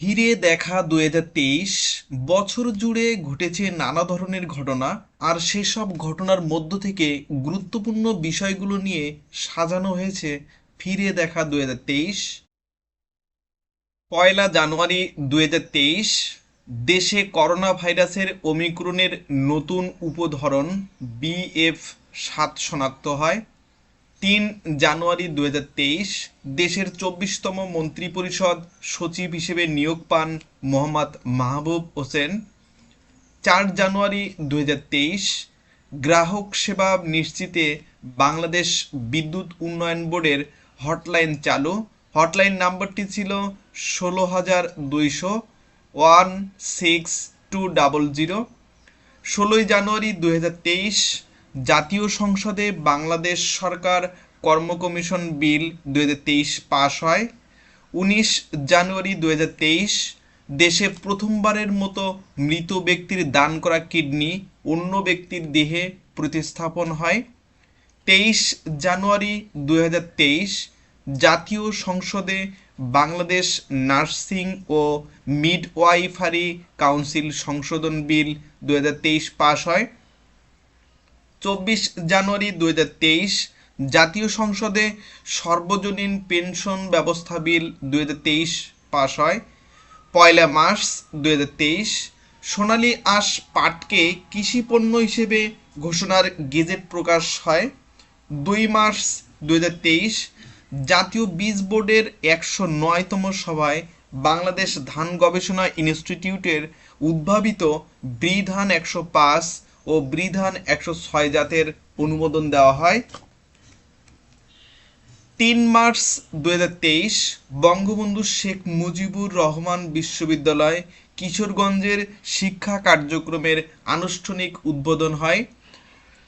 ফিরে দেখা 2023 বছর জুড়ে ঘটেছে নানা ধরনের ঘটনা, আর সেসব ঘটনার মধ্য থেকে গুরুত্বপূর্ণ বিষয়গুলো নিয়ে সাজানো হয়েছে ফিরে দেখা 2023। 1 জানুয়ারি 2023 দেশে করোনা ভাইরাসের ওমিক্রনের নতুন উপধরন BF7 শনাক্ত হয়। 3 জানুয়ারি 2023 দেশের 24তম মন্ত্রিপরিষদ সচিব হিসেবে নিয়োগ পান মোহাম্মদ মাহবুব হোসেন। 4 জানুয়ারি 2023 গ্রাহক সেবা নিশ্চিতে বাংলাদেশ বিদ্যুৎ উন্নয়ন বোর্ডের হটলাইন চালু। হটলাইন নাম্বারটি ছিল 16200 16 জানুয়ারি 2023 জাতীয় সংসদে বাংলাদেশ সরকার কর্ম কমিশন বিল 2023 পাস হয়। 19 জানুয়ারি 2023 দেশে প্রথমবারের মতো মৃত ব্যক্তির দান করা কিডনি অন্য ব্যক্তির দেহে প্রতিস্থাপন হয়। 23 জানুয়ারি 2023 জাতীয় সংসদে বাংলাদেশ নার্সিং ও মিডওয়াইফারি কাউন্সিল সংশোধন বিল 2023 পাস হয়। 24 জানুয়ারি 2023 জাতীয় সংসদে সর্বজনীন পেনশন ব্যবস্থা বিল 2023 পাস হয়। 1 মার্চ 2023 সোনালী আঁশ পাটকে কৃষি পণ্য হিসেবে ঘোষণার গেজেট প্রকাশ হয়। 2 মার্চ 2023 জাতীয় বীজ বোর্ডের 109তম সভায় বাংলাদেশ ধান গবেষণা ইনস্টিটিউটের উদ্ভাবিত বৃধান 105 ও বৃধান 106 জাতের অনুমোদন দেওয়া হয়। 3 মার্চ 2023 বঙ্গবন্ধু শেখ মুজিবুর রহমান বিশ্ববিদ্যালয় কিশোরগঞ্জের শিক্ষা কার্যক্রমের আনুষ্ঠানিক উদ্বোধন হয়।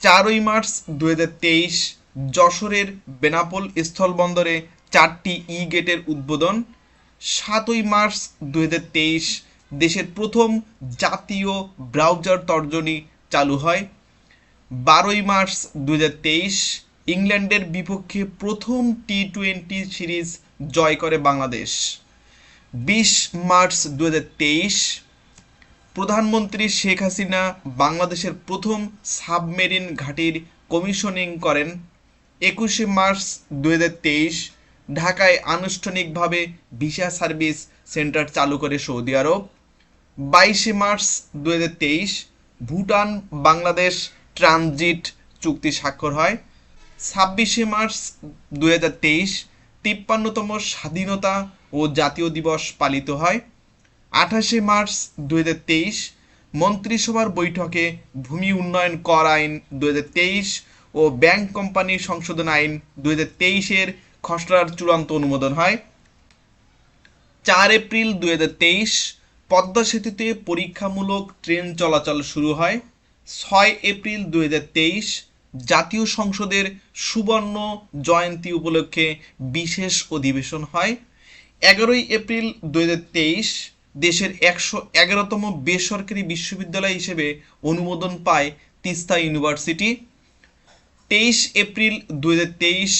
4 মার্চ 2023 যশোরের বেনাপোল স্থলবন্দরে 4টি গেটের উদ্বোধন। 7 মার্চ 2023 দেশের প্রথম জাতীয় ব্রাউজার তর্জনী চালু হয়। 12 মার্চ 2023 ইংল্যান্ডের বিপক্ষে প্রথম T20 সিরিজ জয় করে বাংলাদেশ। 20 মার্চ 2023 প্রধানমন্ত্রী শেখ হাসিনা বাংলাদেশের প্রথম সাবমেরিন ঘাঁটির কমিশনিং করেন। 21 মার্চ 2023 ঢাকায় আনুষ্ঠানিকভাবে ভিসা সার্ভিস সেন্টার চালু করে সৌদি আরব। 22 মার্চ 2023 ভুটান বাংলাদেশ ট্রানজিট চুক্তি স্বাক্ষর হয়। 26 মার্চ 2023 53তম স্বাধীনতা ও জাতীয় দিবস পালিত হয়। 28 মার্চ 2023 মন্ত্রিসভার বৈঠকে ভূমি উন্নয়ন কর আইন 2023 ও ব্যাংক কোম্পানি সংশোধন আইন 2023-এর খসড়ার চূড়ান্ত অনুমোদন হয়। 4 এপ্রিল 2023 পদ্মা সেতুতে পরীক্ষামূলক ট্রেন চলাচল শুরু হয়। 6 এপ্রিল 2023 জাতীয় সংসদের সুবর্ণ জয়ন্তী উপলক্ষে বিশেষ অধিবেশন হয়। 11 এপ্রিল 2023 দেশের 111তম বেসরকারি বিশ্ববিদ্যালয় হিসেবে অনুমোদন পায় তিস্তা ইউনিভার্সিটি। 23 এপ্রিল 2023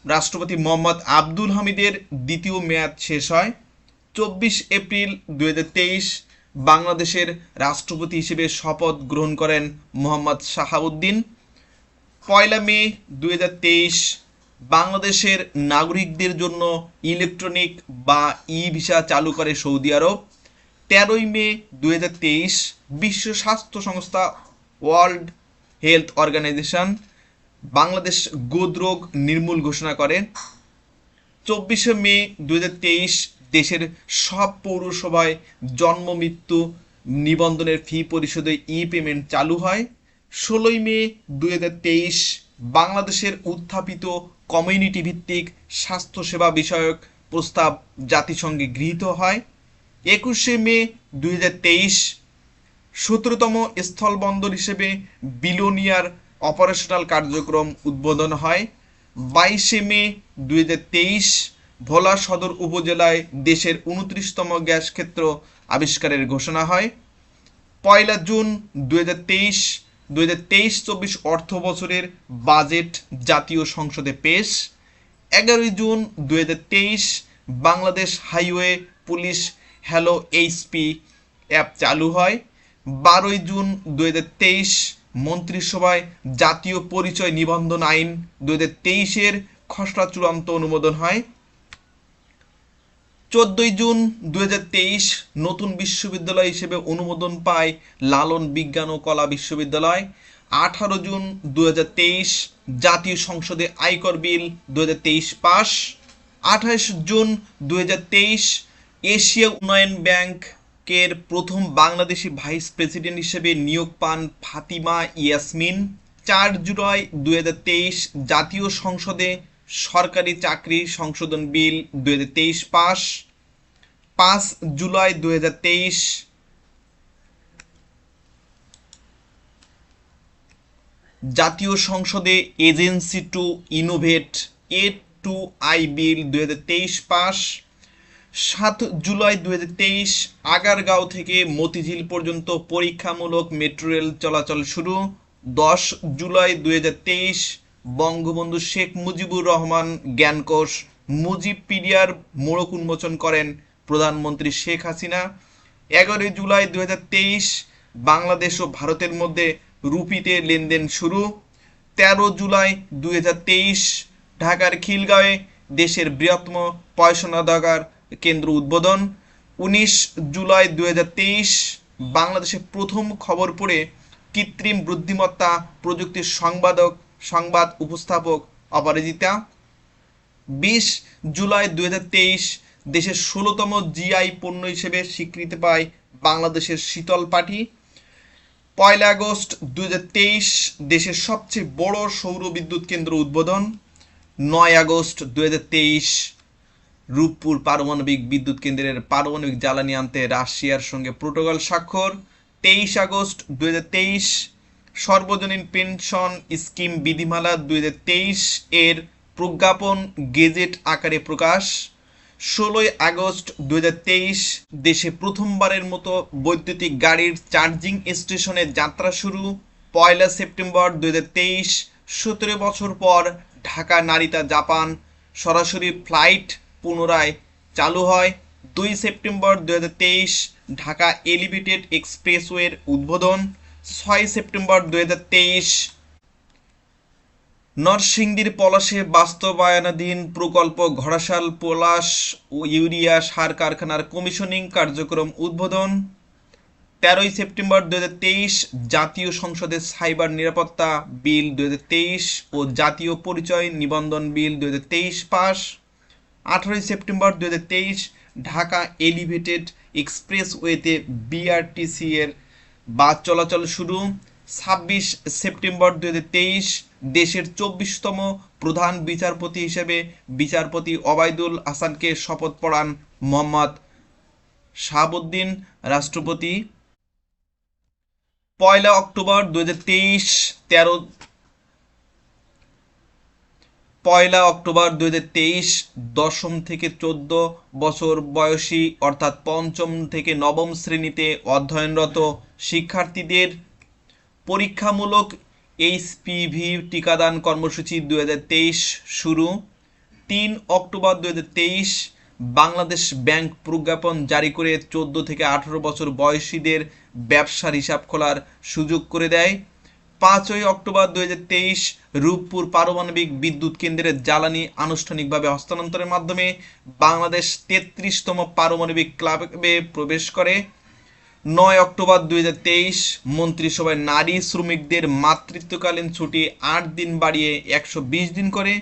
রাষ্ট্রপতি মোহাম্মদ আব্দুল হামিদের দ্বিতীয় মেয়াদ শেষ হয়। 24 এপ্রিল 2023 বাংলাদেশের রাষ্ট্রপতি হিসেবে শপথ গ্রহণ করেন মোহাম্মদ শাহাবুদ্দিন। 1 মে 2023 বাংলাদেশের নাগরিকদের জন্য ইলেকট্রনিক বা ভিসা চালু করে সৌদি আরব। 13 মে 2023 বিশ্ব স্বাস্থ্য সংস্থা ওয়ার্ল্ড হেলথ অর্গানাইজেশন বাংলাদেশ গোদরোগ নির্মূল ঘোষণা করে। 24 মে 2023 দেশের সব পৌরসভায় জন্ম মৃত্যু নিবন্ধনের ফি পরিশোধে পেমেন্ট চালু হয়। 16 মে 2023 বাংলাদেশের উত্থাপিত কমিউনিটি ভিত্তিক স্বাস্থ্যসেবা বিষয়ক প্রস্তাব জাতিসংঘে গৃহীত হয়। 21 মে 2023 17তম স্থলবন্দর হিসেবে বিলোনিয়ার অপারেশনাল কার্যক্রম উদ্বোধন হয়। 22 মে 2023 ভোলা সদর উপজেলায় দেশের 29তম গ্যাস ক্ষেত্র আবিষ্কারের ঘোষণা হয়। 1 জুন 2023 2023-24 অর্থ বছরের বাজেট জাতীয় সংসদে পেশ। 11 June 2023 Bangladesh highway police hello HP app চালু হয়। 12ই জুন 2023 মন্ত্রিসভায় জাতীয় পরিচয় নিবন্ধন আইন 2023-এর খসড়া চূড়ান্ত অনুমোদন হয়। 14ই জুন 2023 নতুন বিশ্ববিদ্যালয় হিসেবে অনুমোদন পায় লালন বিজ্ঞান ও কলা বিশ্ববিদ্যালয়। 18 জুন 2023 জাতীয় সংসদে আয়কর বিল 2023 পাস। 28 জুন 2023 এশিয়া উন্নয়ন ব্যাংকের প্রথম বাংলাদেশি ভাইস প্রেসিডেন্ট হিসেবে নিয়োগ পান ফাতিমা ইয়াসমিন। 4 জুলাই 2023 জাতীয় সংসদে সরকারি চাকরি সংশোধন বিল 2023 পাস। 5 জুলাই 2023 জাতীয় সংসদে agency to innovate A2I bill 2023 pass. 7 July 2023 Agargaon থেকে মতিঝিল পর্যন্ত পরীক্ষামূলক মেট্রো রেল চলাচল শুরু। 10 জুলাই 2023 বঙ্গবন্ধু শেখ মুজিবুর রহমান জ্ঞানকোষ মুজিবপিডিয়ার মোড়ক উন্মোচন করেন প্রধানমন্ত্রী শেখ হাসিনা। 11 জুলাই 2023 বাংলাদেশ ও ভারতের মধ্যে রুপিতে লেনদেন শুরু। 13 জুলাই 2023 ঢাকার খিলগাঁওয়ে দেশের বৃহত্তম পয়ঃসংগ্রহাগার কেন্দ্র উদ্বোধন। 19 জুলাই 2023 বাংলাদেশে প্রথম খবর পড়ে কৃত্রিম বুদ্ধিমত্তা প্রযুক্তির সংবাদ উপস্থাপক অপরাজিতা। 20 জুলাই 2023 দেশের 16তম জিআই পণ্য হিসেবে স্বীকৃতি পায় বাংলাদেশের শীতল পাটি। 1 আগস্ট 2023 দেশের সবচেয়ে বড় সৌর বিদ্যুৎ কেন্দ্র উদ্বোধন। 9 আগস্ট 2023 রূপপুর পারমাণবিক বিদ্যুৎ কেন্দ্রের পারমাণবিক জ্বালানি আনতে রাশিয়ার সঙ্গে প্রোটোকল স্বাক্ষর। 23 আগস্ট 2023 সর্বজনীন পেনশন স্কিম বিধিমালা 2023 এর প্রজ্ঞাপন গেজেট আকারে প্রকাশ। 16 আগস্ট 2023 দেশে প্রথমবারের মতো বৈদ্যুতিক গাড়ির চার্জিং স্টেশনে যাত্রা শুরু। 1 সেপ্টেম্বর 2023 17 বছর পর ঢাকা নারিতা জাপান সরাসরি ফ্লাইট পুনরায় চালু হয়। 2 সেপ্টেম্বর 2023 ঢাকা এলিভেটেড এক্সপ্রেসওয়ের উদ্বোধন। 6 সেপ্টেম্বর 2023 নরসিংদীর পলাশে বাস্তবায়নাধীন প্রকল্প ঘোড়াশাল পলাশ ও ইউরিয়া সার কারখানার কমিশনিং কার্যক্রম উদ্বোধন। 13 সেপ্টেম্বর 2023 জাতীয় সংসদে সাইবার নিরাপত্তা বিল 2023 ও জাতীয় পরিচয় নিবন্ধন বিল 2023 পাস। 18 সেপ্টেম্বর 2023 ঢাকা এলিভেটেড এক্সপ্রেসওয়েতে বিআরটিসি এর বাস চলাচল শুরু। 26 সেপ্টেম্বর 2023 দেশের 24তম প্রধান বিচারপতি হিসেবে বিচারপতি ওবায়দুল হাসানকে শপথ পড়ান মোহাম্মদ শাহাবুদ্দিন রাষ্ট্রপতি। 1 অক্টোবর 2023 দশম থেকে 14 বছর বয়সী অর্থাৎ পঞ্চম থেকে নবম শ্রেণীতে অধ্যয়নরত শিক্ষার্থীদের পরীক্ষামূলক এইচপিভি টিকাদান কর্মসূচি 2023 শুরু। 3 অক্টোবর 2023 বাংলাদেশ ব্যাংক প্রজ্ঞাপন জারি করে 14 থেকে 18 বছর বয়সীদের ব্যবসার হিসাব খোলার সুযোগ করে দেয়। 5 অক্টোবর 2023 রূপপুর পারমাণবিক বিদ্যুৎ কেন্দ্রের জ্বালানি আনুষ্ঠানিকভাবে হস্তান্তরের মাধ্যমে বাংলাদেশ 33তম পারমাণবিক ক্লাবে প্রবেশ করে। 9 অক্টোবর 2023 মন্ত্রিসভায় নারী শ্রমিকদের মাতৃত্বকালীন ছুটি 8 দিন বাড়িয়ে 120 দিন করে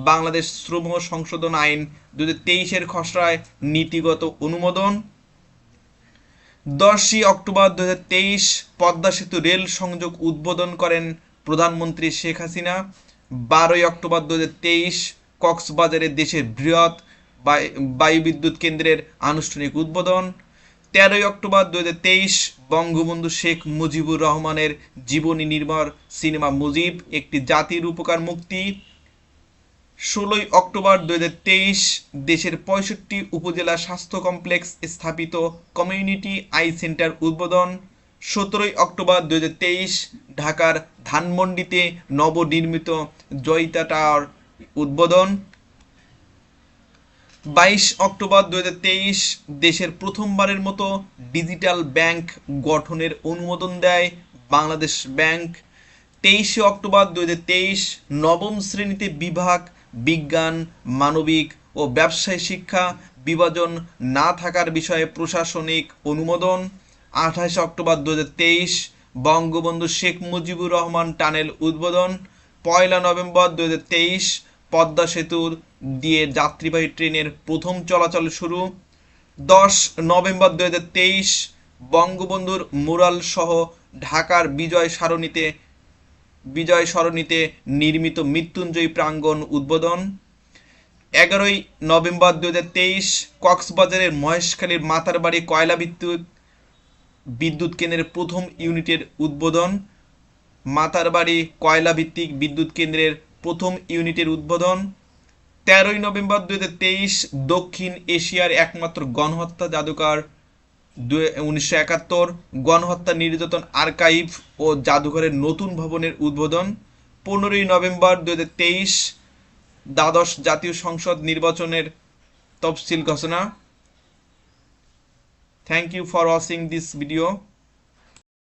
বাংলাদেশ শ্রম সংশোধন আইন 2023-এর খসড়ায় নীতিগত অনুমোদন। 10 অক্টোবর 2023 পদ্মা সেতু রেল সংযোগ উদ্বোধন করেন প্রধানমন্ত্রী শেখ হাসিনা। 12 অক্টোবর 2023 কক্সবাজারে দেশের বৃহৎ বায়ুবিদ্যুৎ কেন্দ্রের আনুষ্ঠানিক উদ্বোধন। 13 অক্টোবর 2023 বঙ্গবন্ধু শেখ মুজিবুর রহমানের জীবনী নির্ভর সিনেমা মুজিব একটি জাতির উপকার মুক্তি। 16 অক্টোবর 2023 দেশের 65 উপজেলা স্বাস্থ্য কমপ্লেক্স স্থাপিত কমিউনিটি আই সেন্টার উদ্বোধন। 17 অক্টোবর 2023 ঢাকার ধানমন্ডিতে নবনির্মিত জয়িতা টাওয়ার উদ্বোধন। 22 অক্টোবর 2023 দেশের প্রথমবারের মতো ডিজিটাল ব্যাংক গঠনের অনুমোদন দেয় বাংলাদেশ ব্যাংক। 23 অক্টোবর 2023 নবম শ্রেণীতে বিভাগ, বিজ্ঞান, মানবিক ও ব্যবসায় শিক্ষা বিভাজন না থাকার বিষয়ে প্রশাসনিক অনুমোদন। 28 অক্টোবর 2023 বঙ্গবন্ধু শেখ মুজিবুর রহমান টানেল উদ্বোধন। 1 নভেম্বর 2023 পদ্মা সেতুর দিয়ে যাত্রীবাহী ট্রেনের প্রথম চলাচল শুরু। 10 নভেম্বর 2023 বঙ্গবন্ধুর মুরাল সহ ঢাকার বিজয় সরণিতে নির্মিত মৃত্যুঞ্জয় প্রাঙ্গণ উদ্বোধন। 11 নভেম্বর 2023 কক্সবাজারের মহেশখালীর মাতারবাড়ি কয়লা বিদ্যুৎ কেন্দ্রের প্রথম ইউনিটের উদ্বোধন। মাতারবাড়ি কয়লা ভিত্তিক বিদ্যুৎ কেন্দ্রের প্রথম ইউনিটের উদ্বোধন। 13 নভেম্বর 2023 দক্ষিণ এশিয়ার একমাত্র গণহত্যা জাদুঘর 1971 গণহত্যা নির্যাতন আর্কাইভ ও জাদুঘরের নতুন ভবনের উদ্বোধন। 15 নভেম্বর 2023 দ্বাদশ জাতীয় সংসদ নির্বাচনের তফসিল ঘোষণা। Thank you for watching this video.